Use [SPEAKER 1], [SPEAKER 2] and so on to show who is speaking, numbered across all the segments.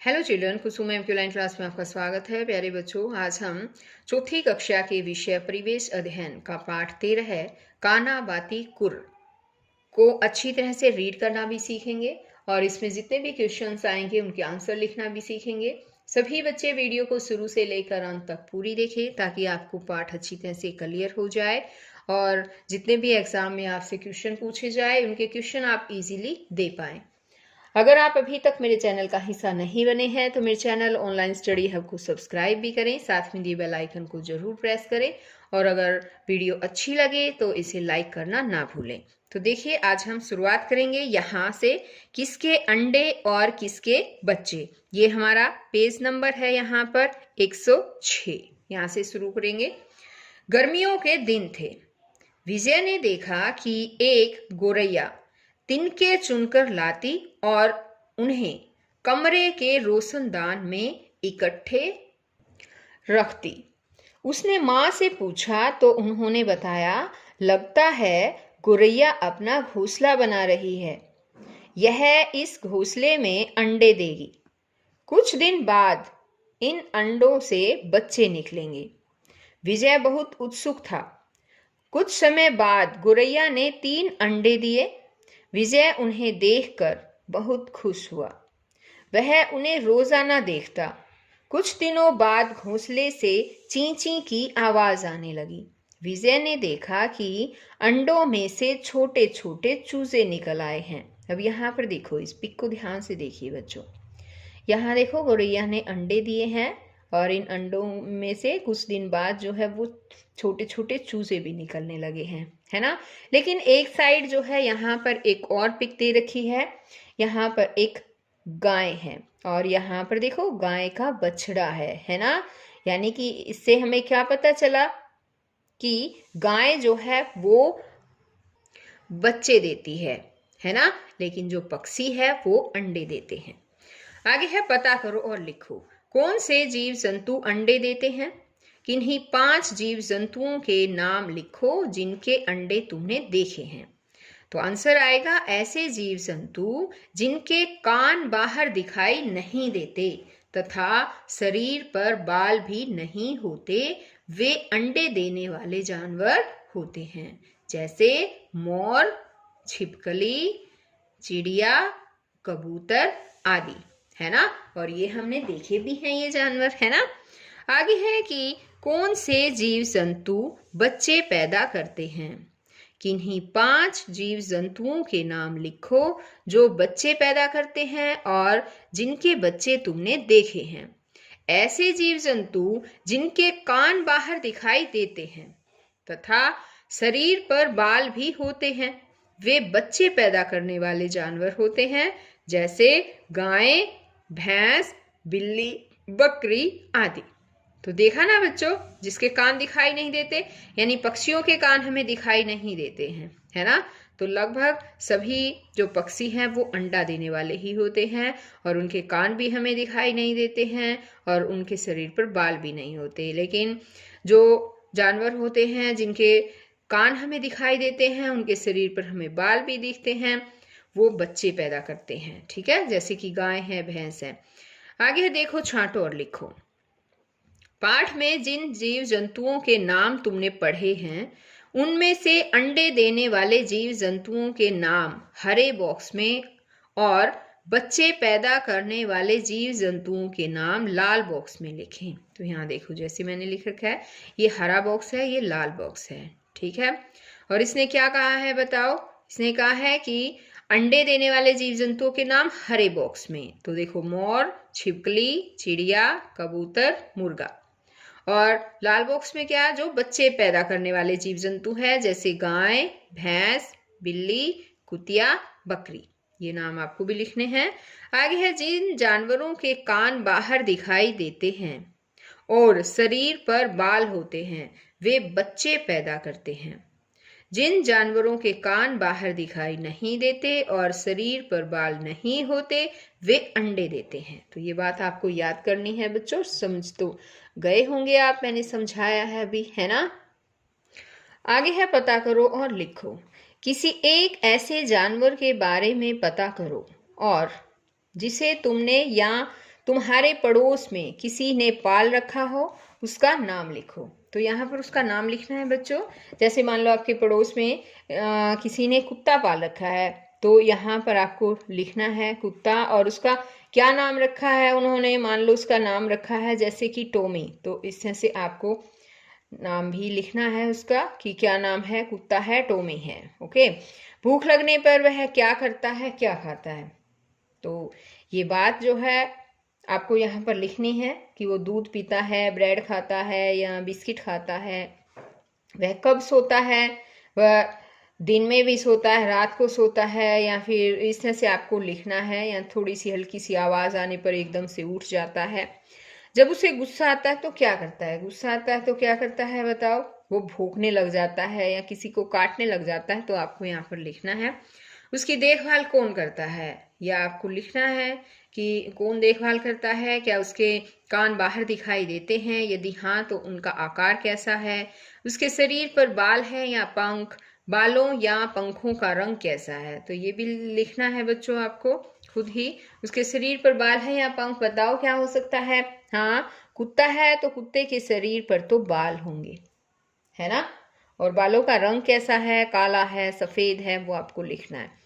[SPEAKER 1] Hello children, कुसुम एमक्यूलाइन class में आपका स्वागत है। प्यारे बच्चों, आज हम चौथी कक्षा के विषय परिवेश अध्ययन का पाठ 13 है काना बाती कुर को अच्छी तरह से रीड करना भी सीखेंगे और इसमें जितने भी क्वेश्चंस आएंगे उनके आंसर लिखना भी सीखेंगे। सभी बच्चे वीडियो को शुरू से लेकर अंत तक पूरी देखें ताकि आपको पाठ अच्छी तरह से क्लियर हो जाए और जितने भी एग्जाम में आपसे क्वेश्चन पूछे जाए उनके क्वेश्चन आप इजीली दे पाएं। अगर आप अभी तक मेरे चैनल का हिस्सा नहीं बने हैं तो मेरे चैनल ऑनलाइन स्टडी हब को सब्सक्राइब भी करें, साथ में दिए बेल आइकन को जरूर प्रेस करें और अगर वीडियो अच्छी लगे तो इसे लाइक करना ना भूलें। तो देखिए, आज हम शुरुआत करेंगे यहाँ से, किसके अंडे और किसके बच्चे। ये हमारा पेज नंबर है यहाँ पर 106। यहाँ से शुरू करेंगे। गर्मियों के दिन थे। विजय ने देखा कि एक गोरैया तिनके चुनकर लाती और उन्हें कमरे के रोशनदान में इकट्ठे रखती। उसने माँ से पूछा तो उन्होंने बताया, लगता है गोरैया अपना घोंसला बना रही है। यह इस घोंसले में अंडे देगी। कुछ दिन बाद इन अंडों से बच्चे निकलेंगे। विजय बहुत उत्सुक था। कुछ समय बाद गोरैया ने 3 अंडे दिए। विजय उन्हें देखकर बहुत खुश हुआ। वह उन्हें रोजाना देखता। कुछ दिनों बाद घोंसले से ची ची की आवाज आने लगी। विजय ने देखा कि अंडों में से छोटे छोटे चूजे निकल आए हैं। अब यहाँ पर देखो, इस पिक को ध्यान से देखिए बच्चों। यहाँ देखो, गोरैया ने अंडे दिए हैं और इन अंडों में से कुछ दिन बाद जो है वो छोटे छोटे चूजे भी निकलने लगे हैं, है ना। लेकिन एक साइड जो है यहाँ पर एक और पिक दे रखी है। यहाँ पर एक गाय है और यहाँ पर देखो गाय का बछड़ा है ना। यानी कि इससे हमें क्या पता चला कि गाय जो है वो बच्चे देती है ना। लेकिन जो पक्षी है वो अंडे देते हैं। आगे है, पता करो और लिखो। कौन से जीव जंतु अंडे देते हैं? किन्हीं 5 जीव जंतुओं के नाम लिखो जिनके अंडे तुमने देखे हैं। तो आंसर आएगा, ऐसे जीव जंतु जिनके कान बाहर दिखाई नहीं देते तथा शरीर पर बाल भी नहीं होते, वे अंडे देने वाले जानवर होते हैं। जैसे मोर, छिपकली, चिड़िया, कबूतर आदि, है ना। और ये हमने देखे भी हैं ये जानवर, है ना। आगे है कि कौन से जीव जंतु बच्चे पैदा करते हैं? किन्हीं 5 जीव जंतुओं के नाम लिखो जो बच्चे पैदा करते हैं और जिनके बच्चे तुमने देखे हैं। ऐसे जीव जंतु जिनके कान बाहर दिखाई देते हैं तथा शरीर पर बाल भी होते हैं, वे बच्चे पैदा करने वाले जानवर होते हैं। जैसे गाय, भैंस, बिल्ली, बकरी आदि। तो देखा ना बच्चों, जिसके कान दिखाई नहीं देते, यानी पक्षियों के कान हमें दिखाई नहीं देते हैं, है ना। तो लगभग सभी जो पक्षी हैं वो अंडा देने वाले ही होते हैं और उनके कान भी हमें दिखाई नहीं देते हैं और उनके शरीर पर बाल भी नहीं होते। लेकिन जो जानवर होते हैं जिनके कान हमें दिखाई देते हैं, उनके शरीर पर हमें बाल भी दिखते हैं, वो बच्चे पैदा करते हैं। ठीक है, जैसे कि गाय है, भैंस है। आगे देखो, छांटो और लिखो। पाठ में जिन जीव जंतुओं के नाम तुमने पढ़े हैं उनमें से अंडे देने वाले जीव जंतुओं के नाम हरे बॉक्स में और बच्चे पैदा करने वाले जीव जंतुओं के नाम लाल बॉक्स में लिखें। तो यहाँ देखो, जैसे मैंने लिख रखा है, ये हरा बॉक्स है, ये लाल बॉक्स है। ठीक है, और इसने क्या कहा है बताओ? इसने कहा है कि अंडे देने वाले जीव जंतुओं के नाम हरे बॉक्स में। तो देखो, मोर, छिपकली, चिड़िया, कबूतर, मुर्गा। और लाल बॉक्स में क्या, जो बच्चे पैदा करने वाले जीव जंतु है, जैसे गाय, भैंस, बिल्ली, कुतिया, बकरी। ये नाम आपको भी लिखने हैं। आगे है, जिन जानवरों के कान बाहर दिखाई देते हैं और शरीर पर बाल होते हैं, वे बच्चे पैदा करते हैं। जिन जानवरों के कान बाहर दिखाई नहीं देते और शरीर पर बाल नहीं होते, वे अंडे देते हैं। तो ये बात आपको याद करनी है बच्चों। समझ तो गए होंगे आप, मैंने समझाया है अभी, है ना। आगे है, पता करो और लिखो। किसी एक ऐसे जानवर के बारे में पता करो और जिसे तुमने या तुम्हारे पड़ोस में किसी ने पाल रखा हो उसका नाम लिखो। तो यहाँ पर उसका नाम लिखना है बच्चों। जैसे मान लो आपके पड़ोस में किसी ने कुत्ता पाल रखा है, तो यहाँ पर आपको लिखना है कुत्ता, और उसका क्या नाम रखा है उन्होंने। मान लो उसका नाम रखा है जैसे कि टॉमी, तो इस तरह से आपको नाम भी लिखना है उसका कि क्या नाम है, कुत्ता है, टॉमी है। ओके। भूख लगने पर वह क्या करता है, क्या खाता है। तो ये बात जो है आपको यहाँ पर लिखनी है कि वो दूध पीता है, ब्रेड खाता है या बिस्किट खाता है। वह कब सोता है, वह दिन में भी सोता है, रात को सोता है, या फिर इस तरह से आपको लिखना है। या थोड़ी सी हल्की सी आवाज़ आने पर एकदम से उठ जाता है। जब उसे गुस्सा आता है तो क्या करता है, गुस्सा आता है तो क्या करता है बताओ। वो भौंकने लग जाता है या किसी को काटने लग जाता है। तो आपको यहाँ पर लिखना है उसकी देखभाल कौन करता है, या आपको लिखना है कि कौन देखभाल करता है। क्या उसके कान बाहर दिखाई देते हैं, यदि हाँ तो उनका आकार कैसा है। उसके शरीर पर बाल है या पंख, बालों या पंखों का रंग कैसा है। तो ये भी लिखना है बच्चों आपको खुद ही। उसके शरीर पर बाल है या पंख, बताओ क्या हो सकता है। हाँ, कुत्ता है तो कुत्ते के शरीर पर तो बाल होंगे, है ना। और बालों का रंग कैसा है, काला है, सफेद है, वो आपको लिखना है।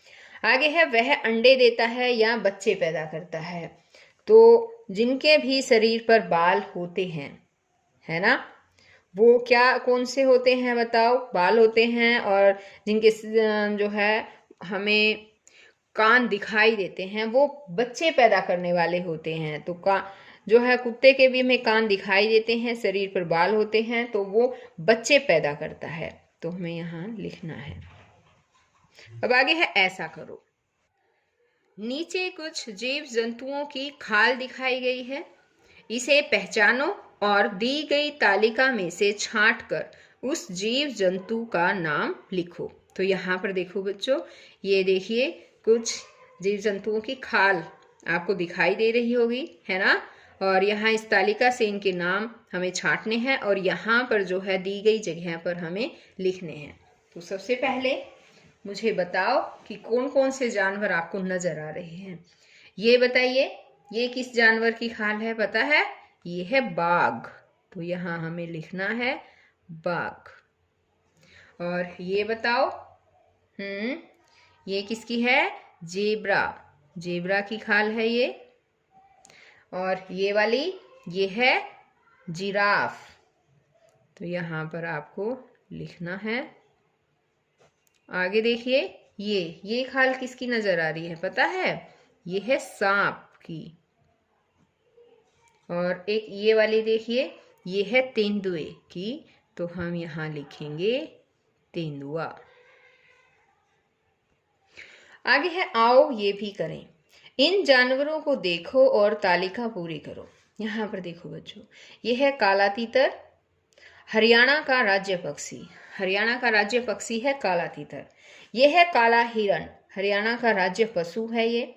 [SPEAKER 1] आगे है वह अंडे देता है या बच्चे पैदा करता है। तो जिनके भी शरीर पर बाल होते हैं, है ना, वो क्या कौन से होते हैं बताओ, बाल होते हैं। और जिनके जो है हमें कान दिखाई देते हैं वो बच्चे पैदा करने वाले होते हैं। तो जो है कुत्ते के भी हमें कान दिखाई देते हैं, शरीर पर बाल होते हैं, तो वो बच्चे पैदा करता है। तो हमें यहाँ लिखना है। अब आगे है ऐसा करो। नीचे कुछ जीव जंतुओं की खाल दिखाई गई है, इसे पहचानो और दी गई तालिका में से छांटकर उस जीव जंतु का नाम लिखो। तो यहाँ पर देखो बच्चों, ये देखिए कुछ जीव जंतुओं की खाल आपको दिखाई दे रही होगी, है ना। और यहाँ इस तालिका से इनके नाम हमें छांटने हैं और यहाँ पर जो है दी गई जगह पर हमें लिखने हैं। तो सबसे पहले मुझे बताओ कि कौन कौन से जानवर आपको नजर आ रहे हैं। ये बताइए, ये किस जानवर की खाल है, पता है। ये है बाघ। तो यहाँ हमें लिखना है बाघ। और ये बताओ, ये किसकी है, जेब्रा। जेब्रा की खाल है ये। और ये वाली, ये है जिराफ। तो यहाँ पर आपको लिखना है। आगे देखिए, ये खाल किसकी नजर आ रही है पता है, ये है सांप की। और एक ये वाली देखिए, ये है तेंदुए की। तो हम यहाँ लिखेंगे तेंदुआ। आगे है आओ ये भी करें। इन जानवरों को देखो और तालिका पूरी करो। यहाँ पर देखो बच्चों, ये है काला तीतर, हरियाणा का राज्य पक्षी। हरियाणा का राज्य पक्षी है काला तीतर। ये है काला हिरण, हरियाणा का राज्य पशु है ये।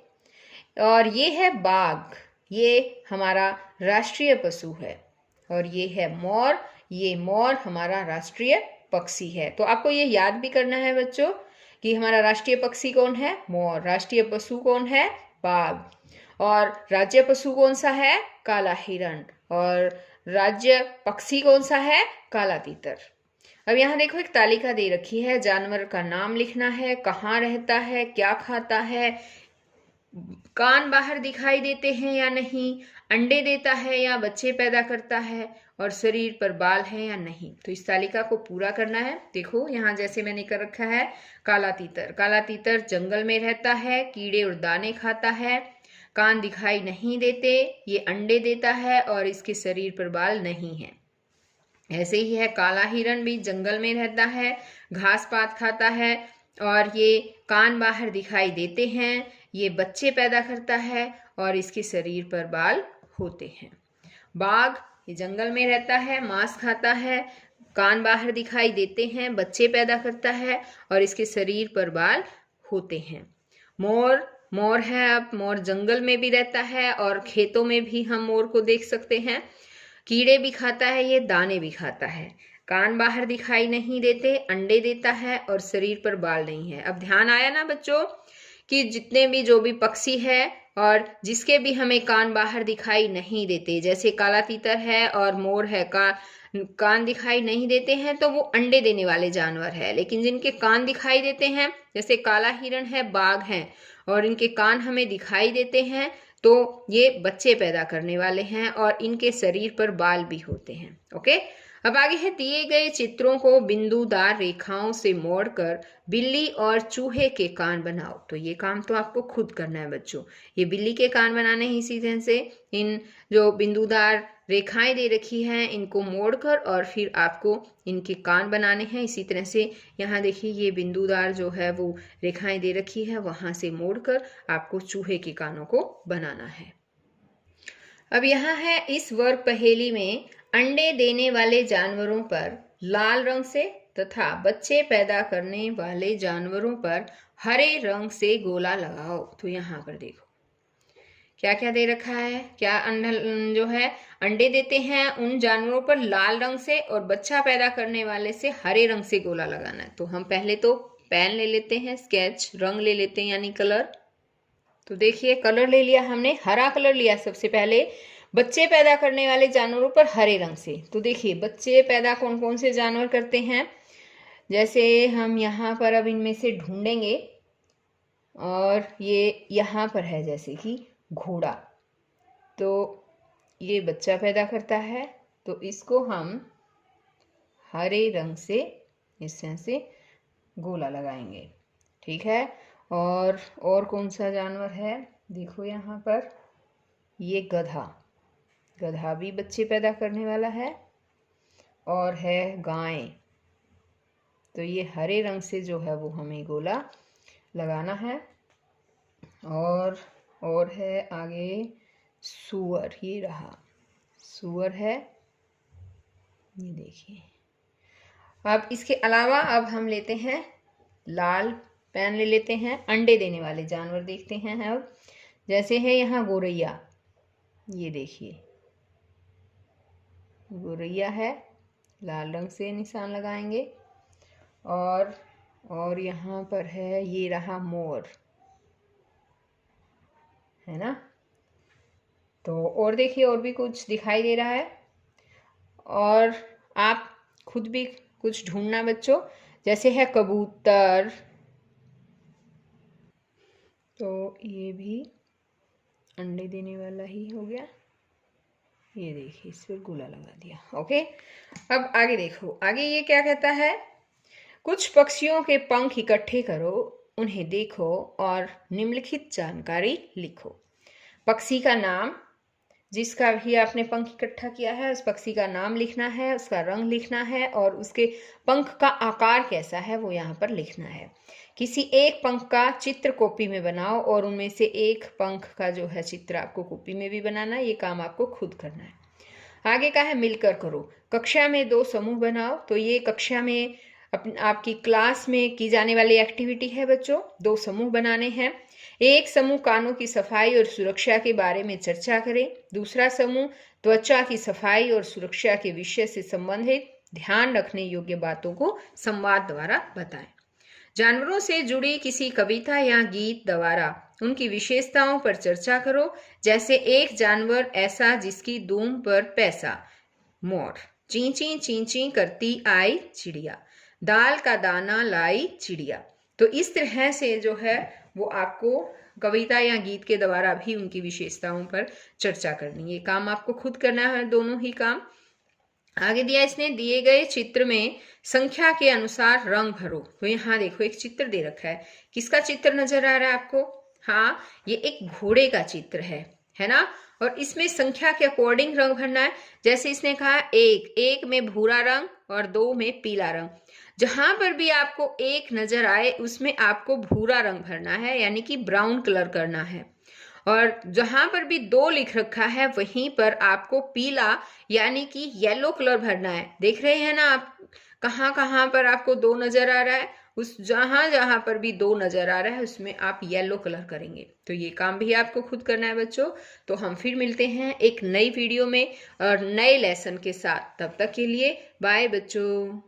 [SPEAKER 1] और ये है बाघ, ये हमारा राष्ट्रीय पशु है। और ये है मोर, ये मोर हमारा राष्ट्रीय पक्षी है। तो आपको ये याद भी करना है बच्चों कि हमारा राष्ट्रीय पक्षी कौन है, मोर। राष्ट्रीय पशु कौन है, बाघ। और राज्य पशु कौन सा है, काला हिरण। और राज्य पक्षी कौन सा है, काला तीतर। अब यहाँ देखो एक तालिका दे रखी है, जानवर का नाम लिखना है, कहाँ रहता है, क्या खाता है, कान बाहर दिखाई देते हैं या नहीं, अंडे देता है या बच्चे पैदा करता है, और शरीर पर बाल है या नहीं। तो इस तालिका को पूरा करना है। देखो यहाँ जैसे मैंने कर रखा है, काला तीतर। काला तीतर जंगल में रहता है, कीड़े और दाने खाता है, कान दिखाई नहीं देते, ये अंडे देता है और इसके शरीर पर बाल नहीं है। ऐसे ही है काला हिरण, भी जंगल में रहता है, घास पात खाता है और ये कान बाहर दिखाई देते हैं, ये बच्चे पैदा करता है और इसके शरीर पर बाल होते हैं। बाघ ये जंगल में रहता है, मांस खाता है, कान बाहर दिखाई देते हैं, बच्चे पैदा करता है और इसके शरीर पर बाल होते हैं। मोर, मोर है, अब मोर जंगल में भी रहता है और खेतों में भी हम मोर को देख सकते हैं। कीड़े भी खाता है, ये दाने भी खाता है, कान बाहर दिखाई नहीं देते, अंडे देता है और शरीर पर बाल नहीं है। अब ध्यान आया ना बच्चों कि जितने भी जो भी पक्षी है और जिसके भी हमें कान बाहर दिखाई नहीं देते, जैसे काला तीतर है और मोर है, कान दिखाई नहीं देते हैं तो वो अंडे देने वाले जानवर है। लेकिन जिनके कान दिखाई देते हैं, जैसे काला हिरण है, बाघ है, और इनके कान हमें दिखाई देते हैं, तो ये बच्चे पैदा करने वाले हैं और इनके शरीर पर बाल भी होते हैं। ओके, अब आगे है, दिए गए चित्रों को बिंदुदार रेखाओं से मोड़कर बिल्ली और चूहे के कान बनाओ। तो ये काम तो आपको खुद करना है बच्चों। ये बिल्ली के कान बनाने हैं, इसी तरह से इन जो बिंदुदार रेखाएं दे रखी हैं इनको मोड़कर और फिर आपको इनके कान बनाने हैं। इसी तरह से यहाँ देखिए ये बिंदुदार जो है वो रेखाएं दे रखी है, वहां से मोड़कर आपको चूहे के कानों को बनाना है। अब यहाँ है, इस वर्ग पहेली में अंडे देने वाले जानवरों पर लाल रंग से तथा बच्चे पैदा करने वाले जानवरों पर हरे रंग से गोला लगाओ। तो यहाँ पर देखो क्या क्या दे रखा है। क्या जो है अंडे देते हैं उन जानवरों पर लाल रंग से और बच्चा पैदा करने वाले से हरे रंग से गोला लगाना है। तो हम पहले तो पेन ले लेते हैं, स्केच, रंग ले लेते हैं यानी कलर। तो देखिए कलर ले लिया हमने, हरा कलर लिया सबसे पहले बच्चे पैदा करने वाले जानवरों पर हरे रंग से। तो देखिए बच्चे पैदा कौन कौन से जानवर करते हैं, जैसे हम यहाँ पर अब इनमें से ढूंढेंगे, और ये यहाँ पर है जैसे कि घोड़ा, तो ये बच्चा पैदा करता है, तो इसको हम हरे रंग से इस तरह से गोला लगाएंगे। ठीक है, और कौन सा जानवर है, देखो यहाँ पर ये गधा, गधा भी बच्चे पैदा करने वाला है, और है गाय। तो ये हरे रंग से जो है वो हमें गोला लगाना है। और है आगे सूअर, ये रहा सूअर है, ये देखिए। अब इसके अलावा अब हम लेते हैं लाल पेन ले लेते हैं, अंडे देने वाले जानवर देखते हैं। अब जैसे है यहाँ गोरैया, ये देखिए गोरैया है, लाल रंग से निशान लगाएंगे। और यहाँ पर है, ये रहा मोर, है ना। तो और देखिए और भी कुछ दिखाई दे रहा है, और आप खुद भी कुछ ढूंढना बच्चों, जैसे है कबूतर, तो ये भी अंडे देने वाला ही हो गया। ये देखिए इस पर गोला लगा दिया। ओके, अब आगे देखो, आगे ये क्या कहता है, कुछ पक्षियों के पंख इकट्ठे करो, उन्हें देखो और निम्नलिखित जानकारी लिखो। पक्षी का नाम, जिसका भी आपने पंख इकट्ठा किया है उस पक्षी का नाम लिखना है, उसका रंग लिखना है, और उसके पंख का आकार कैसा है वो यहाँ पर लिखना है। किसी एक पंख का चित्र कॉपी में बनाओ और उनमें से एक पंख का जो है चित्र आपको कॉपी में भी बनाना है। ये काम आपको खुद करना है। आगे का है, मिलकर करो। कक्षा में 2 समूह बनाओ। तो ये कक्षा में आपकी क्लास में की जाने वाली एक्टिविटी है बच्चों। 2 समूह बनाने हैं। एक समूह कानों की सफाई और सुरक्षा के बारे में चर्चा करें। दूसरा समूह त्वचा की सफाई और सुरक्षा के विषय से संबंधित ध्यान रखने योग्य बातों को संवाद द्वारा बताएं। जानवरों से जुड़ी किसी कविता या गीत द्वारा उनकी विशेषताओं पर चर्चा करो। जैसे एक जानवर ऐसा जिसकी दूम पर पैसा, मोर। चींची चींची करती आई चिड़िया, दाल का दाना लाई चिड़िया। तो इस तरह से जो है वो आपको कविता या गीत के द्वारा भी उनकी विशेषताओं पर चर्चा करनी है। ये काम आपको खुद करना है, दोनों ही काम। आगे दिया इसने, दिए गए चित्र में संख्या के अनुसार रंग भरो। तो यहाँ देखो एक चित्र दे रखा है, किसका चित्र नजर आ रहा है आपको? हाँ, ये एक घोड़े का चित्र है ना। और इसमें संख्या के अकॉर्डिंग रंग भरना है। जैसे इसने कहा एक में भूरा रंग और 2 में पीला रंग। जहां पर भी आपको 1 नजर आए उसमें आपको भूरा रंग भरना है, यानी कि ब्राउन कलर करना है। और जहां पर भी 2 लिख रखा है वहीं पर आपको पीला यानी कि येलो कलर भरना है। देख रहे हैं ना आप कहां कहां पर आपको 2 नजर आ रहा है, उस जहां जहां पर भी 2 नजर आ रहा है उसमें आप येलो कलर करेंगे। तो ये काम भी आपको खुद करना है बच्चों। तो हम फिर मिलते हैं एक नई वीडियो में और नए लेसन के साथ। तब तक के लिए बाय बच्चों।